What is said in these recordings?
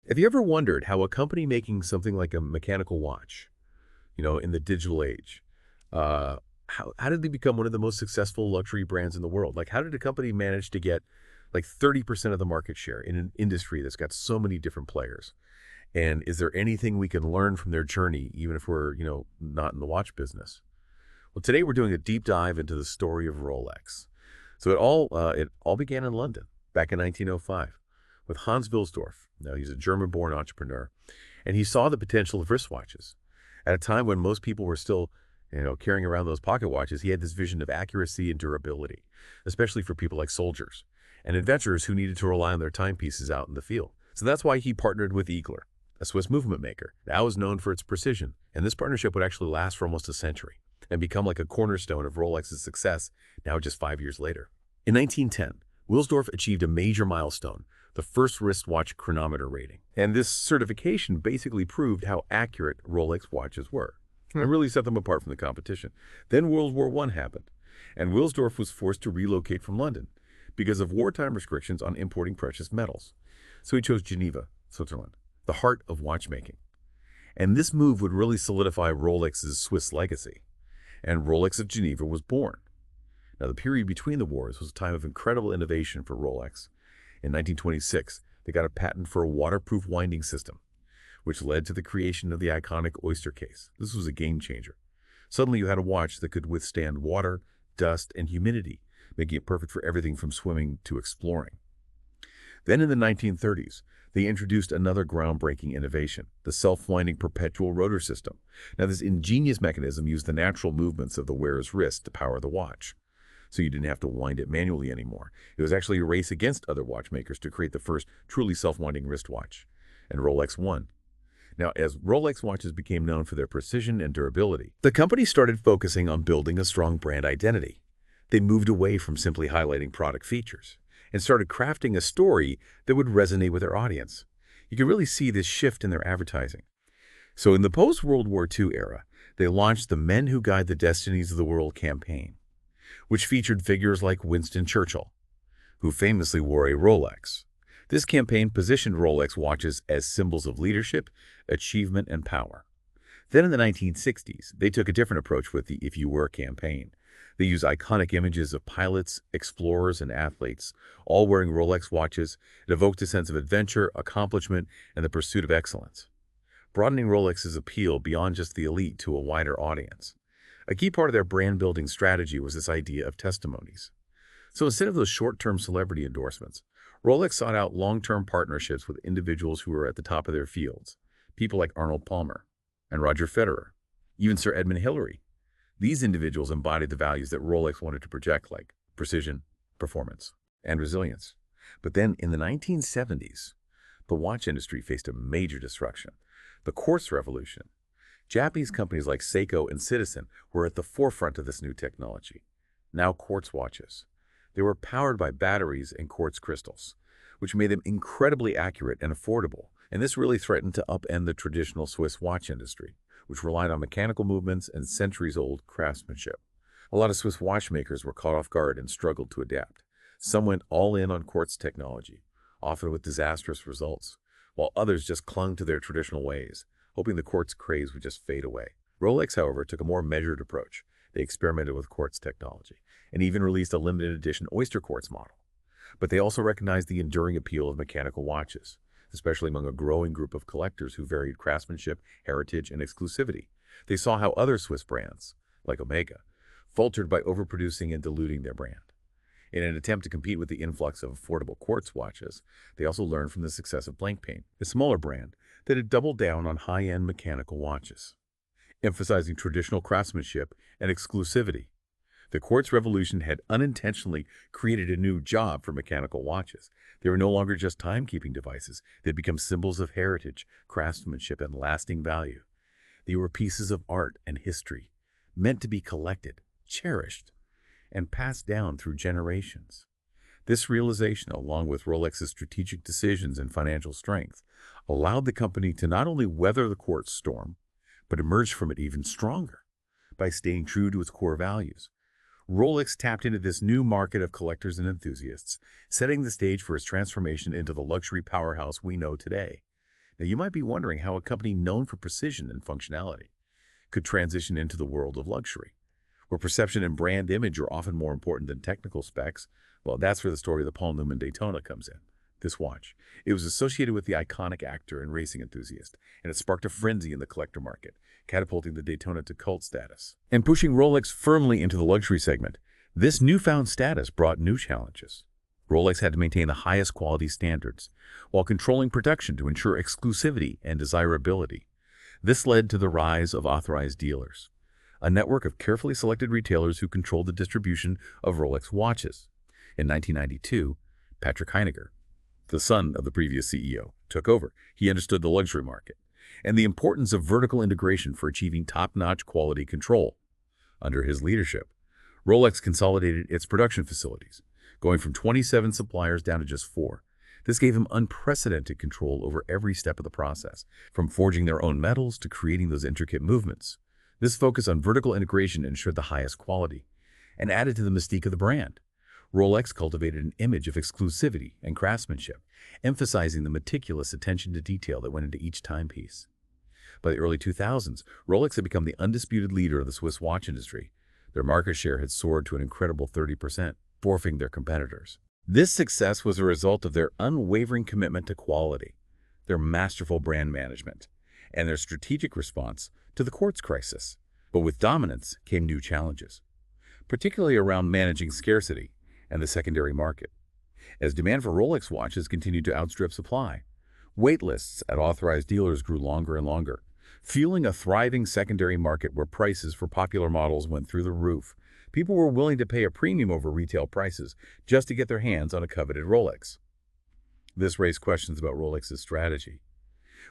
Have you ever wondered how a company making something like a mechanical watch, in the digital age, uh, how did they become one of the most successful luxury brands in the world? Like, how did a company manage to get like 30% of the market share in an industry that's got so many different players? And is there anything we can learn from their journey, even if we're, not in the watch business? Well, today we're doing a deep dive into the story of Rolex. So it all began in London back in 1905 with Hans Wilsdorf. Now, he's a German-born entrepreneur, and he saw the potential of wristwatches. At a time when most people were still, carrying around those pocket watches, he had this vision of accuracy and durability, especially for people like soldiers and adventurers who needed to rely on their timepieces out in the field. So that's why he partnered with Aegler, a Swiss movement maker that was known for its precision. And this partnership would actually last for almost a century and become like a cornerstone of Rolex's success now just 5 years later. In 1910, Wilsdorf achieved a major milestone, the first wristwatch chronometer rating. And this certification basically proved how accurate Rolex watches were and really set them apart from the competition. Then World War I happened, and Wilsdorf was forced to relocate from London because of wartime restrictions on importing precious metals. So he chose Geneva, Switzerland, the heart of watchmaking. And this move would really solidify Rolex's Swiss legacy. And Rolex of Geneva was born. Now, the period between the wars was a time of incredible innovation for Rolex. In 1926, they got a patent for a waterproof winding system, which led to the creation of the iconic oyster case. This was a game changer. Suddenly, you had a watch that could withstand water, dust, and humidity, making it perfect for everything from swimming to exploring. Then in the 1930s, they introduced another groundbreaking innovation, the self-winding perpetual rotor system. Now, this ingenious mechanism used the natural movements of the wearer's wrist to power the watch. So you didn't have to wind it manually anymore. It was actually a race against other watchmakers to create the first truly self-winding wristwatch. And Rolex won. Now, as Rolex watches became known for their precision and durability, the company started focusing on building a strong brand identity. They moved away from simply highlighting product features and started crafting a story that would resonate with their audience. You can really see this shift in their advertising. So in the post-World War II era, they launched the Men Who Guide the Destinies of the World campaign, which featured figures like Winston Churchill, who famously wore a Rolex. This campaign positioned Rolex watches as symbols of leadership, achievement, and power. Then in the 1960s, they took a different approach with the If You Were campaign. They used iconic images of pilots, explorers, and athletes, all wearing Rolex watches. It evoked a sense of adventure, accomplishment, and the pursuit of excellence, broadening Rolex's appeal beyond just the elite to a wider audience. A key part of their brand-building strategy was this idea of testimonies. So instead of those short-term celebrity endorsements, Rolex sought out long-term partnerships with individuals who were at the top of their fields, people like Arnold Palmer and Roger Federer, even Sir Edmund Hillary. These individuals embodied the values that Rolex wanted to project, like precision, performance, and resilience. But then in the 1970s, the watch industry faced a major disruption, the quartz revolution. Japanese companies like Seiko and Citizen were at the forefront of this new technology. Now quartz watches. They were powered by batteries and quartz crystals, which made them incredibly accurate and affordable. And this really threatened to upend the traditional Swiss watch industry, which relied on mechanical movements and centuries-old craftsmanship. A lot of Swiss watchmakers were caught off guard and struggled to adapt. Some went all in on quartz technology, often with disastrous results, while others just clung to their traditional ways, hoping the quartz craze would just fade away. Rolex, however, took a more measured approach. They experimented with quartz technology and even released a limited edition oyster quartz model. But they also recognized the enduring appeal of mechanical watches, especially among a growing group of collectors who valued craftsmanship, heritage, and exclusivity. They saw how other Swiss brands, like Omega, faltered by overproducing and diluting their brand. In an attempt to compete with the influx of affordable quartz watches, they also learned from the success of Blancpain, a smaller brand that had doubled down on high-end mechanical watches, emphasizing traditional craftsmanship and exclusivity. The quartz revolution had unintentionally created a new job for mechanical watches. They were no longer just timekeeping devices. They had become symbols of heritage, craftsmanship, and lasting value. They were pieces of art and history, meant to be collected, cherished, and passed down through generations. This realization, along with Rolex's strategic decisions and financial strength, allowed the company to not only weather the quartz storm, but emerge from it even stronger by staying true to its core values. Rolex tapped into this new market of collectors and enthusiasts, setting the stage for its transformation into the luxury powerhouse we know today. Now, you might be wondering how a company known for precision and functionality could transition into the world of luxury, where perception and brand image are often more important than technical specs. Well, that's where the story of the Paul Newman Daytona comes in. This watch, it was associated with the iconic actor and racing enthusiast, and it sparked a frenzy in the collector market, catapulting the Daytona to cult status. And pushing Rolex firmly into the luxury segment, this newfound status brought new challenges. Rolex had to maintain the highest quality standards, while controlling production to ensure exclusivity and desirability. This led to the rise of authorized dealers, a network of carefully selected retailers who controlled the distribution of Rolex watches. In 1992, Patrick Heinegger, the son of the previous CEO, took over. He understood the luxury market and the importance of vertical integration for achieving top-notch quality control. Under his leadership, Rolex consolidated its production facilities, going from 27 suppliers down to just 4. This gave him unprecedented control over every step of the process, from forging their own metals to creating those intricate movements. This focus on vertical integration ensured the highest quality and added to the mystique of the brand. Rolex cultivated an image of exclusivity and craftsmanship, emphasizing the meticulous attention to detail that went into each timepiece. By the early 2000s, Rolex had become the undisputed leader of the Swiss watch industry. Their market share had soared to an incredible 30%, dwarfing their competitors. This success was a result of their unwavering commitment to quality, their masterful brand management, and their strategic response to the quartz crisis. But with dominance came new challenges, particularly around managing scarcity and the secondary market. As demand for Rolex watches continued to outstrip supply, wait lists at authorized dealers grew longer and longer, fueling a thriving secondary market where prices for popular models went through the roof. People were willing to pay a premium over retail prices just to get their hands on a coveted Rolex. This raised questions about Rolex's strategy.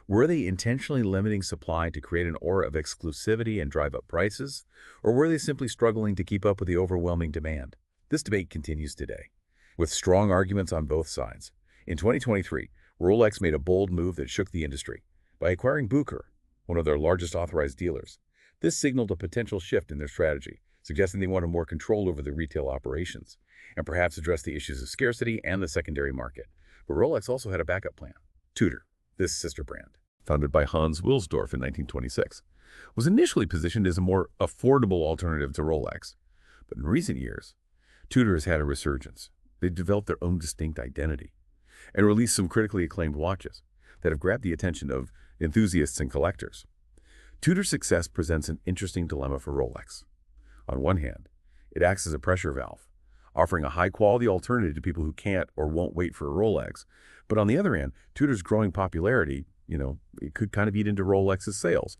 Were they intentionally limiting supply to create an aura of exclusivity and drive up prices, or were they simply struggling to keep up with the overwhelming demand? This debate continues today, with strong arguments on both sides. In 2023, Rolex made a bold move that shook the industry by acquiring Bucher, one of their largest authorized dealers. This signaled a potential shift in their strategy, suggesting they wanted more control over their retail operations and perhaps address the issues of scarcity and the secondary market. But Rolex also had a backup plan. Tudor, this sister brand, founded by Johan Wilsdorf in 1926, was initially positioned as a more affordable alternative to Rolex. But in recent years, Tudor has had a resurgence. They've developed their own distinct identity and released some critically acclaimed watches that have grabbed the attention of enthusiasts and collectors. Tudor's success presents an interesting dilemma for Rolex. On one hand, it acts as a pressure valve, offering a high-quality alternative to people who can't or won't wait for a Rolex. But on the other hand, Tudor's growing popularity, it could kind of eat into Rolex's sales,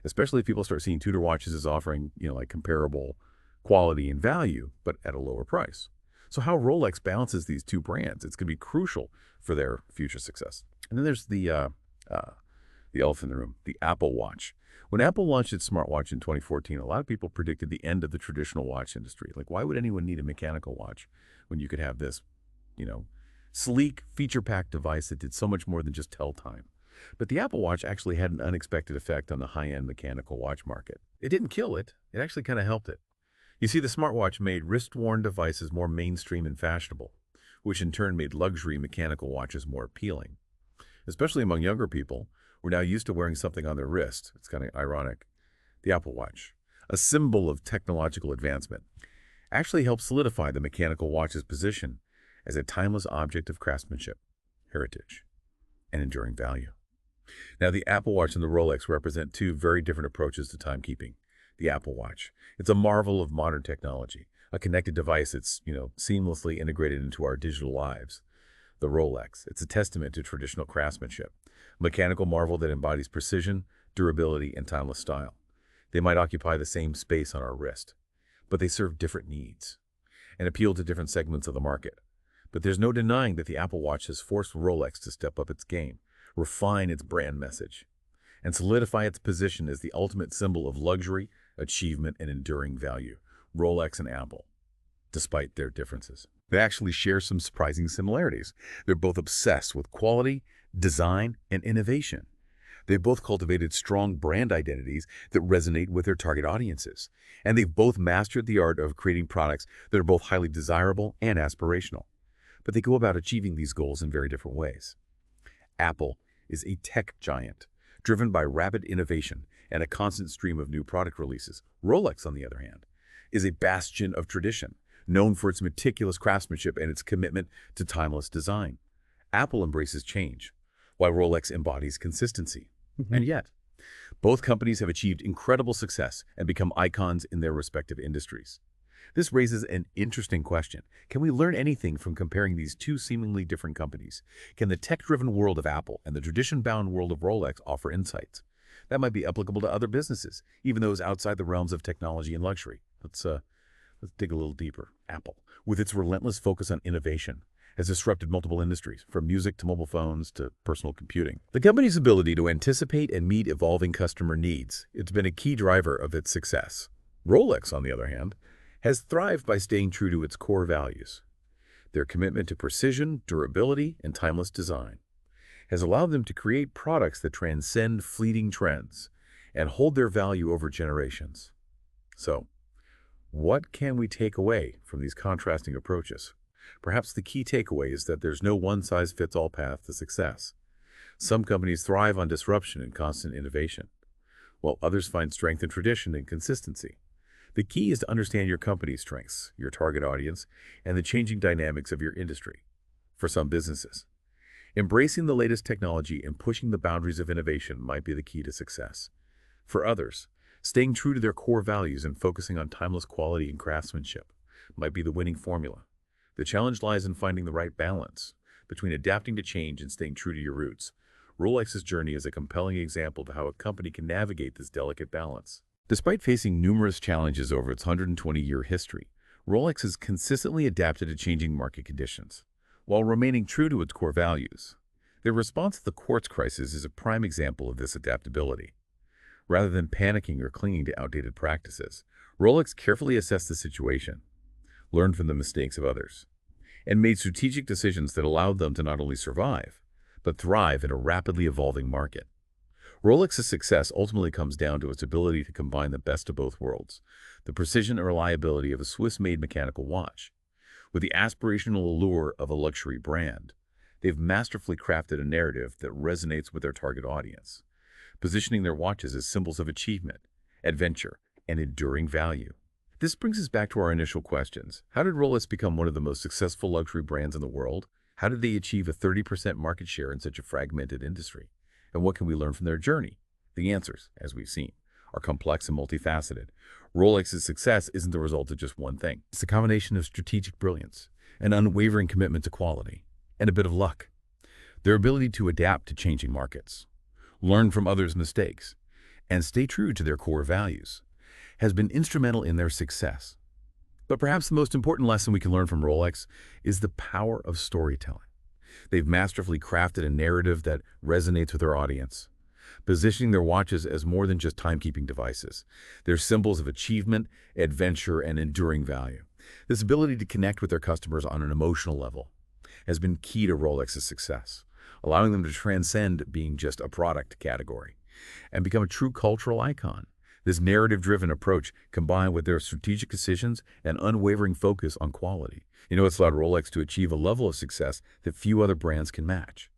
especially if people start seeing Tudor watches as offering, like comparable quality and value, but at a lower price. So how Rolex balances these two brands, it's going to be crucial for their future success. And then there's the elephant in the room, the Apple Watch. When Apple launched its smartwatch in 2014, a lot of people predicted the end of the traditional watch industry. Like, why would anyone need a mechanical watch when you could have this, sleek, feature-packed device that did so much more than just tell time? But the Apple Watch actually had an unexpected effect on the high-end mechanical watch market. It didn't kill it. It actually kind of helped it. You see, the smartwatch made wrist-worn devices more mainstream and fashionable, which in turn made luxury mechanical watches more appealing. Especially among younger people, we're now used to wearing something on their wrist. It's kind of ironic. The Apple Watch, a symbol of technological advancement, actually helped solidify the mechanical watch's position as a timeless object of craftsmanship, heritage, and enduring value. Now, the Apple Watch and the Rolex represent two very different approaches to timekeeping. The Apple Watch, it's a marvel of modern technology, a connected device that's, seamlessly integrated into our digital lives. The Rolex, it's a testament to traditional craftsmanship, a mechanical marvel that embodies precision, durability, and timeless style. They might occupy the same space on our wrist, but they serve different needs and appeal to different segments of the market. But there's no denying that the Apple Watch has forced Rolex to step up its game, refine its brand message, and solidify its position as the ultimate symbol of luxury, achievement, and enduring value. Rolex and Apple, despite their differences, they actually share some surprising similarities. They're both obsessed with quality, design, and innovation. They've both cultivated strong brand identities that resonate with their target audiences, and they've both mastered the art of creating products that are both highly desirable and aspirational. But they go about achieving these goals in very different ways. Apple is a tech giant, driven by rapid innovation and a constant stream of new product releases. Rolex, on the other hand, is a bastion of tradition, known for its meticulous craftsmanship and its commitment to timeless design. Apple embraces change, while Rolex embodies consistency. And yet, both companies have achieved incredible success and become icons in their respective industries. This raises an interesting question. Can we learn anything from comparing these two seemingly different companies? Can the tech-driven world of Apple and the tradition-bound world of Rolex offer insights that might be applicable to other businesses, even those outside the realms of technology and luxury? Let's dig a little deeper. Apple, with its relentless focus on innovation, has disrupted multiple industries, from music to mobile phones to personal computing. The company's ability to anticipate and meet evolving customer needs, it's been a key driver of its success. Rolex, on the other hand, has thrived by staying true to its core values. Their commitment to precision, durability, and timeless design has allowed them to create products that transcend fleeting trends and hold their value over generations. So, what can we take away from these contrasting approaches? Perhaps the key takeaway is that there's no one-size-fits-all path to success. Some companies thrive on disruption and constant innovation, while others find strength in tradition and consistency. The key is to understand your company's strengths, your target audience, and the changing dynamics of your industry. For some businesses, embracing the latest technology and pushing the boundaries of innovation might be the key to success. For others, staying true to their core values and focusing on timeless quality and craftsmanship might be the winning formula. The challenge lies in finding the right balance between adapting to change and staying true to your roots. Rolex's journey is a compelling example of how a company can navigate this delicate balance. Despite facing numerous challenges over its 120-year history, Rolex has consistently adapted to changing market conditions, while remaining true to its core values. Their response to the quartz crisis is a prime example of this adaptability. Rather than panicking or clinging to outdated practices, Rolex carefully assessed the situation, learned from the mistakes of others, and made strategic decisions that allowed them to not only survive, but thrive in a rapidly evolving market. Rolex's success ultimately comes down to its ability to combine the best of both worlds, the precision and reliability of a Swiss-made mechanical watch, with the aspirational allure of a luxury brand. They've masterfully crafted a narrative that resonates with their target audience, positioning their watches as symbols of achievement, adventure, and enduring value. This brings us back to our initial questions. How did Rolex become one of the most successful luxury brands in the world? How did they achieve a 30% market share in such a fragmented industry? And what can we learn from their journey? The answers, as we've seen, are complex and multifaceted. Rolex's success isn't the result of just one thing. It's a combination of strategic brilliance, an unwavering commitment to quality, and a bit of luck. Their ability to adapt to changing markets, learn from others' mistakes, and stay true to their core values has been instrumental in their success. But perhaps the most important lesson we can learn from Rolex is the power of storytelling. They've masterfully crafted a narrative that resonates with their audience, positioning their watches as more than just timekeeping devices. They're symbols of achievement, adventure, and enduring value. This ability to connect with their customers on an emotional level has been key to Rolex's success, allowing them to transcend being just a product category and become a true cultural icon. This narrative-driven approach, combined with their strategic decisions and unwavering focus on quality, it's allowed Rolex to achieve a level of success that few other brands can match.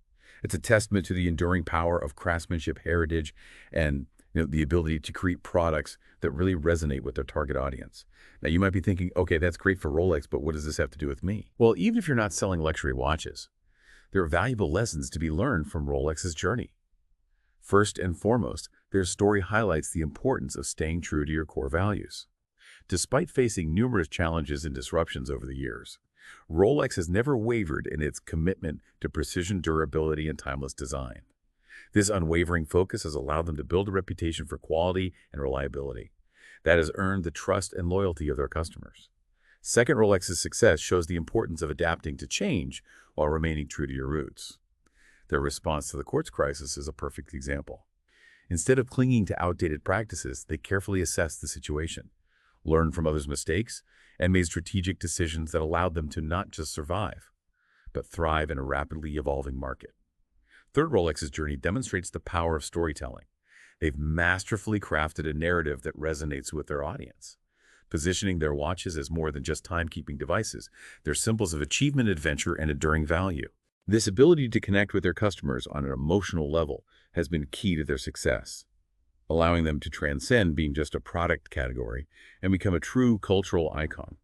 It's a testament to the enduring power of craftsmanship, heritage, and the ability to create products that really resonate with their target audience. Now, you might be thinking, okay, that's great for Rolex, but what does this have to do with me? Well, even if you're not selling luxury watches, there are valuable lessons to be learned from Rolex's journey. First and foremost, their story highlights the importance of staying true to your core values. Despite facing numerous challenges and disruptions over the years, Rolex has never wavered in its commitment to precision, durability, and timeless design. This unwavering focus has allowed them to build a reputation for quality and reliability that has earned the trust and loyalty of their customers. Second, Rolex's success shows the importance of adapting to change while remaining true to your roots. Their response to the quartz crisis is a perfect example. Instead of clinging to outdated practices, they carefully assessed the situation, learned from others' mistakes, and made strategic decisions that allowed them to not just survive, but thrive in a rapidly evolving market. Third, Rolex's journey demonstrates the power of storytelling. They've masterfully crafted a narrative that resonates with their audience, positioning their watches as more than just timekeeping devices. They're symbols of achievement, adventure, and enduring value. This ability to connect with their customers on an emotional level has been key to their success, allowing them to transcend being just a product category and become a true cultural icon.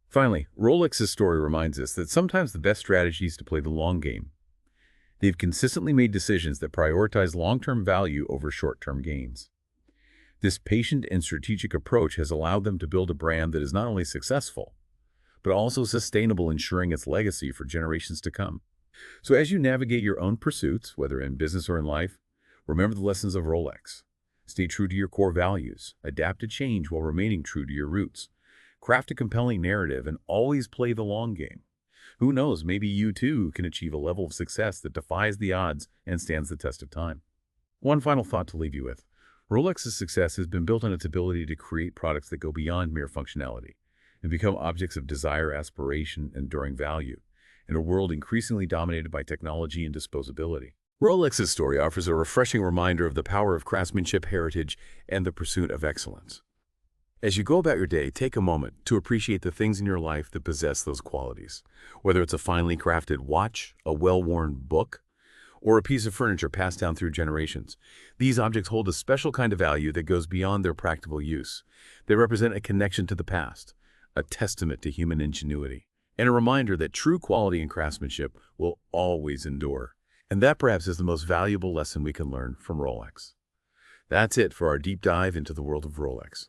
Finally, Rolex's story reminds us that sometimes the best strategy is to play the long game. They've consistently made decisions that prioritize long-term value over short-term gains. This patient and strategic approach has allowed them to build a brand that is not only successful, but also sustainable, ensuring its legacy for generations to come. So as you navigate your own pursuits, whether in business or in life, remember the lessons of Rolex. Stay true to your core values, adapt to change while remaining true to your roots. Craft a compelling narrative and always play the long game. Who knows, maybe you too can achieve a level of success that defies the odds and stands the test of time. One final thought to leave you with. Rolex's success has been built on its ability to create products that go beyond mere functionality and become objects of desire, aspiration, and enduring value in a world increasingly dominated by technology and disposability. Rolex's story offers a refreshing reminder of the power of craftsmanship, heritage, and the pursuit of excellence. As you go about your day, take a moment to appreciate the things in your life that possess those qualities. Whether it's a finely crafted watch, a well-worn book, or a piece of furniture passed down through generations, these objects hold a special kind of value that goes beyond their practical use. They represent a connection to the past, a testament to human ingenuity, and a reminder that true quality and craftsmanship will always endure. And that perhaps is the most valuable lesson we can learn from Rolex. That's it for our deep dive into the world of Rolex.